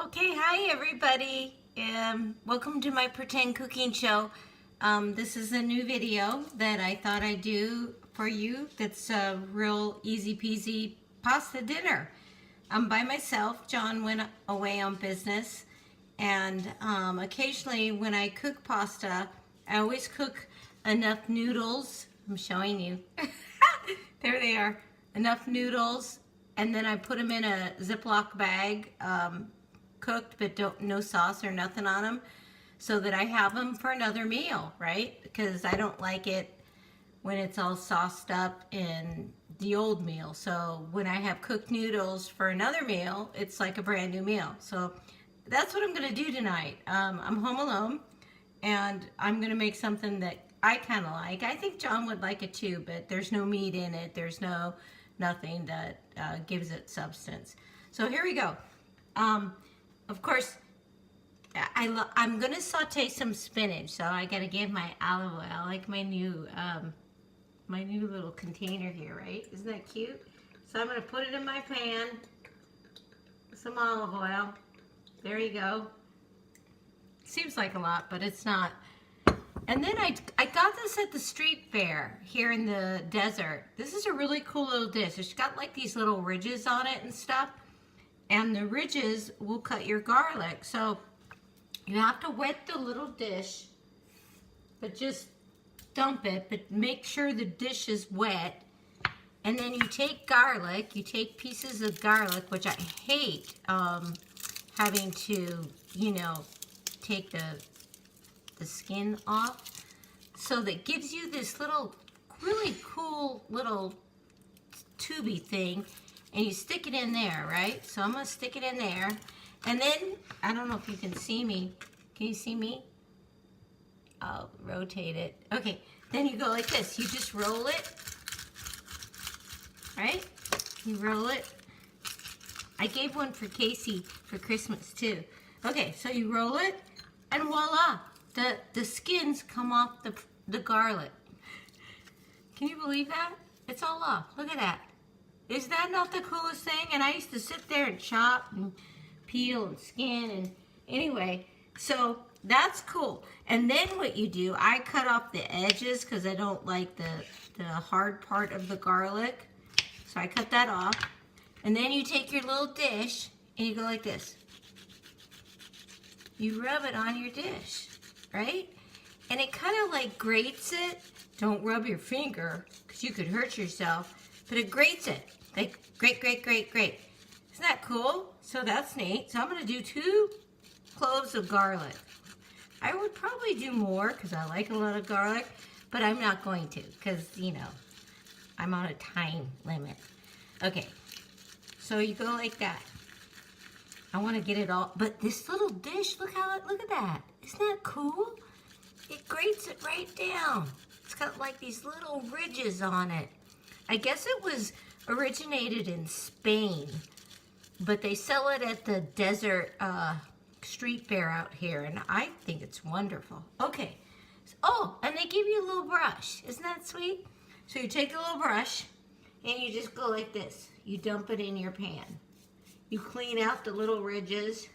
Okay, hi everybody. Welcome to my pretend cooking show. This is a new video that I thought I'd do for you. That's a real easy peasy pasta dinner. I'm by myself. John went away on business, and occasionally when I cook pasta, I always cook enough noodles. I'm showing you. There they are. Enough noodles, and then I put them in a Ziploc bag. Cooked but no sauce or nothing on them, so that I have them for another meal, right? Because I don't like it when it's all sauced up in the old meal. So when I have cooked noodles for another meal, it's like a brand new meal. So that's what I'm gonna do tonight. I'm home alone, and I'm gonna make something that I kind of like. I think John would like it too, but there's no meat in it. There's nothing that gives it substance. So here we go. Of course, I'm gonna saute some spinach, so I gotta give my olive oil. I like my new little container here, right? Isn't that cute? So I'm gonna put it in my pan. Some olive oil. There you go. Seems like a lot, but it's not. And then I got this at the street fair here in the desert. This is a really cool little dish. It's got like these little ridges on it and stuff. And the ridges will cut your garlic. So you have to wet the little dish, but just dump it, but make sure the dish is wet. And then you take garlic, you take pieces of garlic, which I hate having to, take the skin off. So that gives you this little, really cool little tubey thing. And you stick it in there, right? So I'm gonna stick it in there. And then, I don't know if you can see me. Can you see me? I'll rotate it. Okay, then you go like this. You just roll it, right? You roll it. I gave one for Casey for Christmas too. Okay, so you roll it, and voila, the skins come off the garlic. Can you believe that? It's all off. Look at that. Is that not the coolest thing? And I used to sit there and chop and peel and skin, and anyway, so that's cool. And then what you do, I cut off the edges because I don't like the hard part of the garlic. So I cut that off. And then you take your little dish and you go like this. You rub it on your dish, right? And it kind of like grates it. Don't rub your finger because you could hurt yourself. But it grates it. Like, grate. Isn't that cool? So that's neat. So I'm going to do 2 cloves of garlic. I would probably do more because I like a lot of garlic, but I'm not going to because, I'm on a time limit. Okay, so you go like that. I want to get it all, but this little dish, look at that. Isn't that cool? It grates it right down. It's got like these little ridges on it. I guess it was originated in Spain, but they sell it at the desert street fair out here, and I think it's wonderful. Okay. Oh, and they give you a little brush. Isn't that sweet? So you take a little brush, and you just go like this. You dump it in your pan. You clean out the little ridges,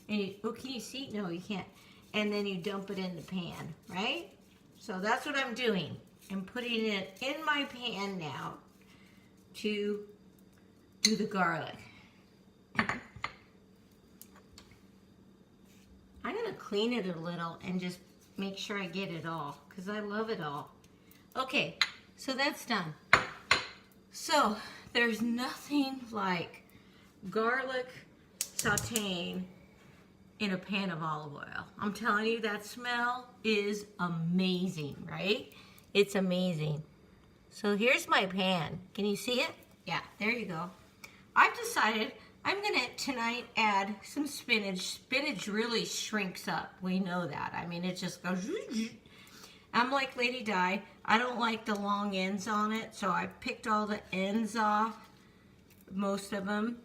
and can you see? No, you can't. And then you dump it in the pan, right? So that's what I'm doing. I'm putting it in my pan now to do the garlic. I'm going to clean it a little and just make sure I get it all because I love it all. Okay, so that's done. So there's nothing like garlic sauteing in a pan of olive oil. I'm telling you, that smell is amazing, right? It's amazing. So here's my pan. Can you see it? Yeah, there you go. I've decided I'm gonna tonight add some spinach. Spinach really shrinks up. We know that. I mean, it just goes. I'm like Lady Di. I don't like the long ends on it, so I picked all the ends off, most of them.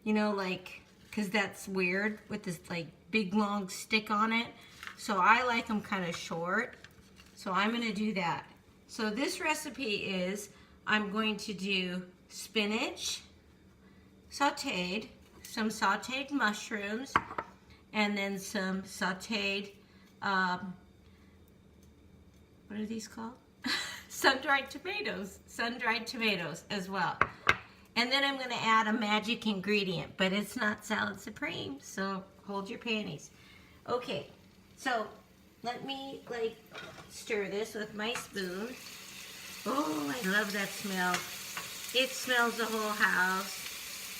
Because that's weird with this like big long stick on it. So I like them kind of short. So I'm going to do that. So this recipe is, I'm going to do spinach, sauteed, some sauteed mushrooms, and then some sauteed, what are these called? Sun-dried tomatoes. Sun-dried tomatoes as well. And then I'm going to add a magic ingredient, but it's not salad supreme, so hold your panties. Okay, so let me like stir this with my spoon. Oh, I love that smell. It smells the whole house.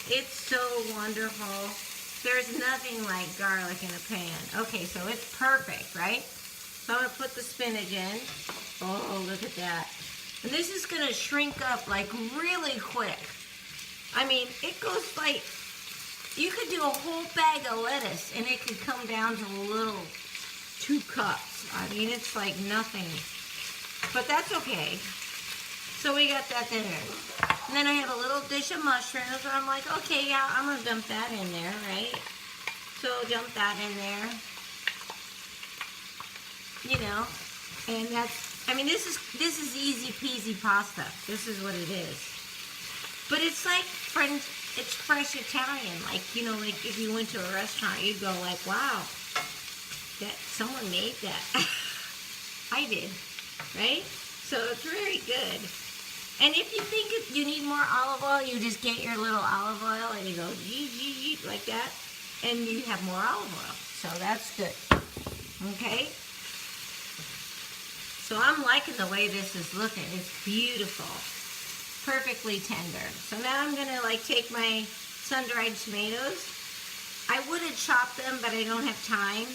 It's so wonderful. There's nothing like garlic in a pan. Okay, so it's perfect, right? So I'm going to put the spinach in. Oh, look at that. And this is going to shrink up like really quick. I mean, it goes like, you could do a whole bag of lettuce and it could come down to a little 2 cups. I mean, it's like nothing. But that's okay. So we got that there. And then I have a little dish of mushrooms. So I'm like, okay, yeah, I'm going to dump that in there, right? So dump that in there. You know, and that's, I mean, this is easy peasy pasta. This is what it is. But it's like it's fresh Italian. Like, you know, like if you went to a restaurant, you'd go like, wow, that someone made that. I did, right? So it's very good. And if you think you need more olive oil, you just get your little olive oil and you go like that, and you have more olive oil. So that's good. Okay? So I'm liking the way this is looking. It's beautiful. Perfectly tender. So now I'm going to like take my sun-dried tomatoes. I would have chopped them, but I don't have time.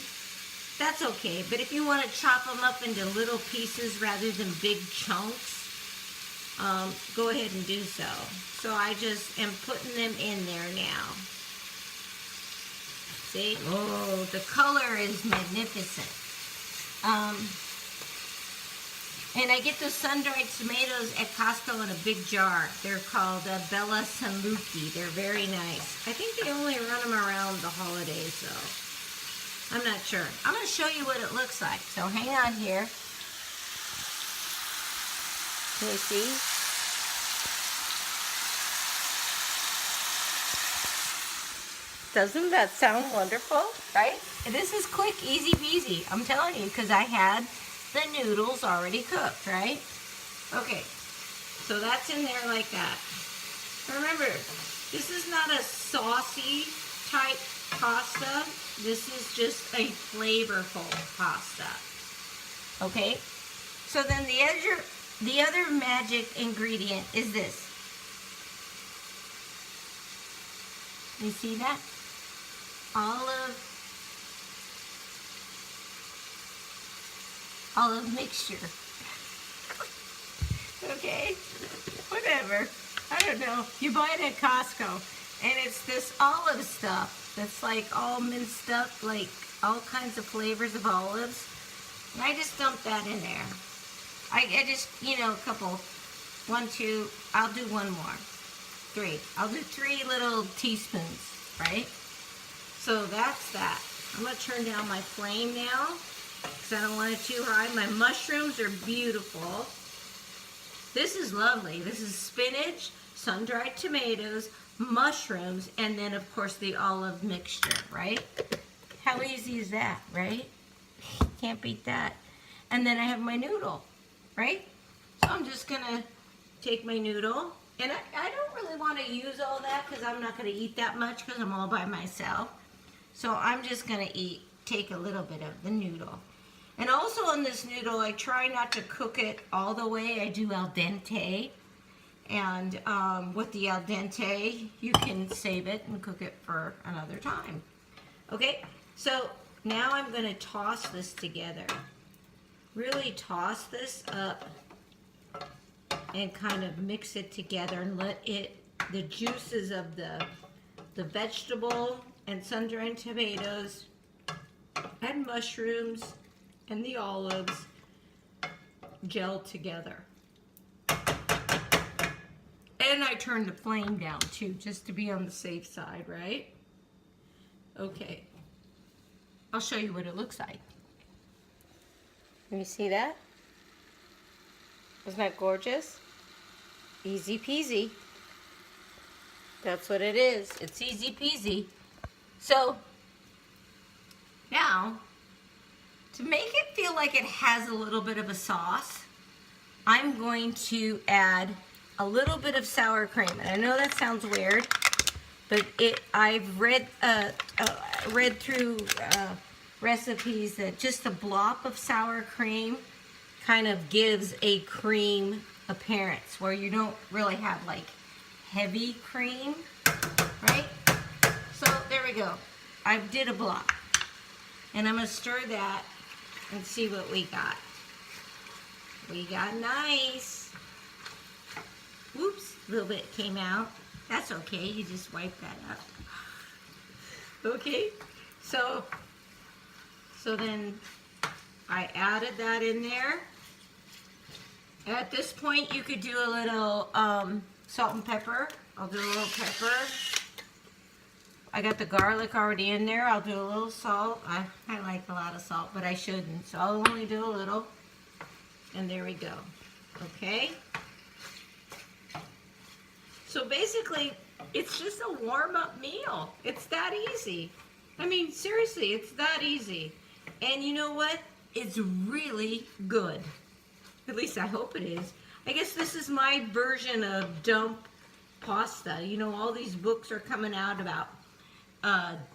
That's okay. But if you want to chop them up into little pieces rather than big chunks, go ahead and do so. So I just am putting them in there now. See? Oh, the color is magnificent. And I get those sun-dried tomatoes at Costco in a big jar. They're called Bella Sanluki. They're very nice. I think they only run them around the holidays, so I'm not sure. I'm going to show you what it looks like. So hang on here. Can you see? Doesn't that sound wonderful, right? And this is quick, easy peasy. I'm telling you, because I had the noodles already cooked, right? Okay, so that's in there like that. Remember, this is not a saucy type pasta. This is just a flavorful pasta. Okay, so then the other magic ingredient is this. You see that? Olive mixture. Okay, whatever. I don't know. You buy it at Costco, and it's this olive stuff that's like all minced up, like all kinds of flavors of olives. And I just dump that in there. I just, you know, a couple, 1, 2, I'll do one more. 3. I'll do 3 little teaspoons, right? So that's that. I'm going to turn down my flame now, because I don't want it too high. My mushrooms are beautiful. This is lovely. This is spinach, sun-dried tomatoes, mushrooms, and then, of course, the olive mixture, right? How easy is that, right? Can't beat that. And then I have my noodle, right? So I'm just going to take my noodle. And I don't really want to use all that because I'm not going to eat that much because I'm all by myself. So I'm just going to take a little bit of the noodle. And also on this noodle, I try not to cook it all the way. I do al dente. And with the al dente, you can save it and cook it for another time. Okay, so now I'm going to toss this together. Really toss this up and kind of mix it together and let the juices of the vegetable and sun-dried tomatoes and mushrooms and the olives gel together. And I turned the flame down too, just to be on the safe side, right? Okay. I'll show you what it looks like. Can you see that? Isn't that gorgeous? Easy peasy. That's what it is. It's easy peasy. So now, to make it feel like it has a little bit of a sauce, I'm going to add a little bit of sour cream. And I know that sounds weird, but I've read through recipes that just a blop of sour cream kind of gives a cream appearance where you don't really have like heavy cream, right? So there we go. I did a block. And I'm going to stir that and see what we got. We got nice. Whoops, a little bit came out. That's okay, you just wipe that up. Okay, so then I added that in there. At this point, you could do a little salt and pepper. I'll do a little pepper. I got the garlic already in there. I'll do a little salt. I like a lot of salt, but I shouldn't. So I'll only do a little. And there we go. Okay? So basically, it's just a warm-up meal. It's that easy. I mean, seriously, it's that easy. And you know what? It's really good. At least I hope it is. I guess this is my version of dump pasta. You know, all these books are coming out about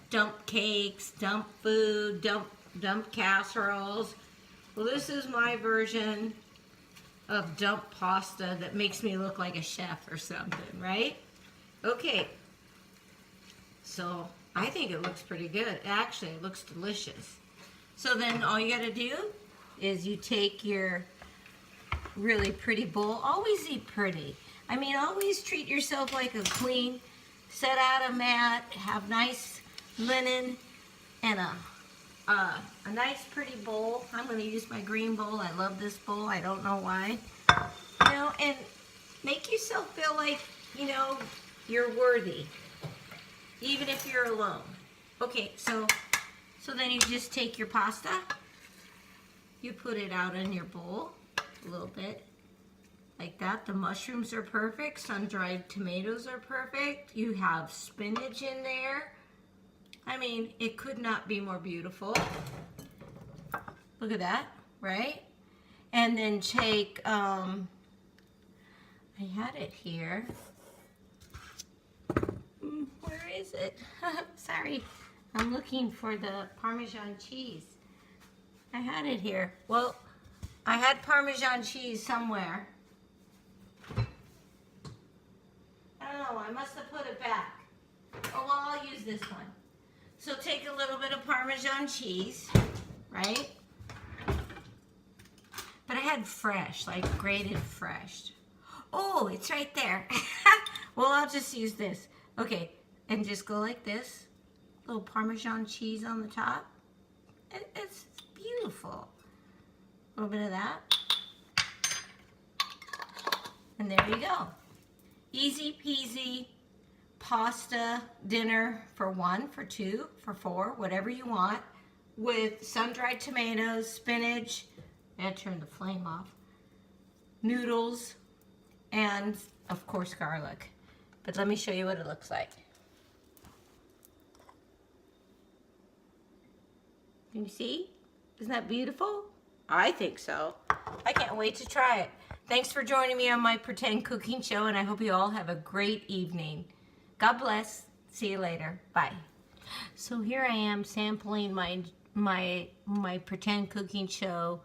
dump cakes, dump food, dump casseroles. Well, this is my version of dump pasta that makes me look like a chef or something, right? Okay. So I think it looks pretty good. Actually, it looks delicious. So then all you gotta do is you take your really pretty bowl. Always eat pretty. I mean, always treat yourself like a queen. Set out a mat, have nice linen, and a nice pretty bowl. I'm going to use my green bowl. I love this bowl. I don't know why. You know, and make yourself feel like, you know, you're worthy, even if you're alone. Okay, so then you just take your pasta, you put it out in your bowl a little bit, like that. The mushrooms are perfect. Sun-dried tomatoes are perfect. You have spinach in there. I mean, it could not be more beautiful. Look at that, right? And then take, I had it here. Where is it? Sorry, I'm looking for the Parmesan cheese. I had it here. Well, I had Parmesan cheese somewhere. I don't know, I must have put it back. Oh, well, I'll use this one. So take a little bit of Parmesan cheese, right? But I had fresh, like grated fresh. Oh, it's right there. Well, I'll just use this. Okay, and just go like this. Little Parmesan cheese on the top. It's beautiful. A little bit of that. And there you go. Easy peasy pasta dinner for 1, for 2, for 4, whatever you want, with sun-dried tomatoes, spinach, and turn the flame off, noodles, and of course garlic. But let me show you what it looks like. Can you see? Isn't that beautiful? I think so. I can't wait to try it. Thanks for joining me on my pretend cooking show, and I hope you all have a great evening. God bless. See you later. Bye. So here I am sampling my pretend cooking show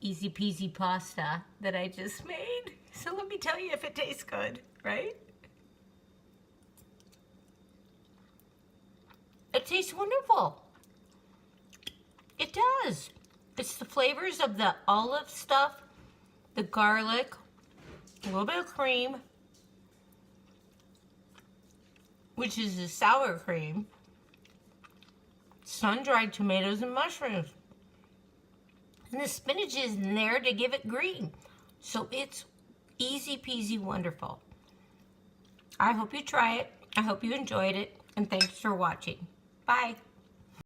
easy peasy pasta that I just made. So let me tell you if it tastes good, right? It tastes wonderful. It does. It's the flavors of the olive stuff, the garlic, a little bit of cream, which is the sour cream, sun-dried tomatoes and mushrooms. And the spinach is in there to give it green. So it's easy peasy wonderful. I hope you try it. I hope you enjoyed it. And thanks for watching. Bye.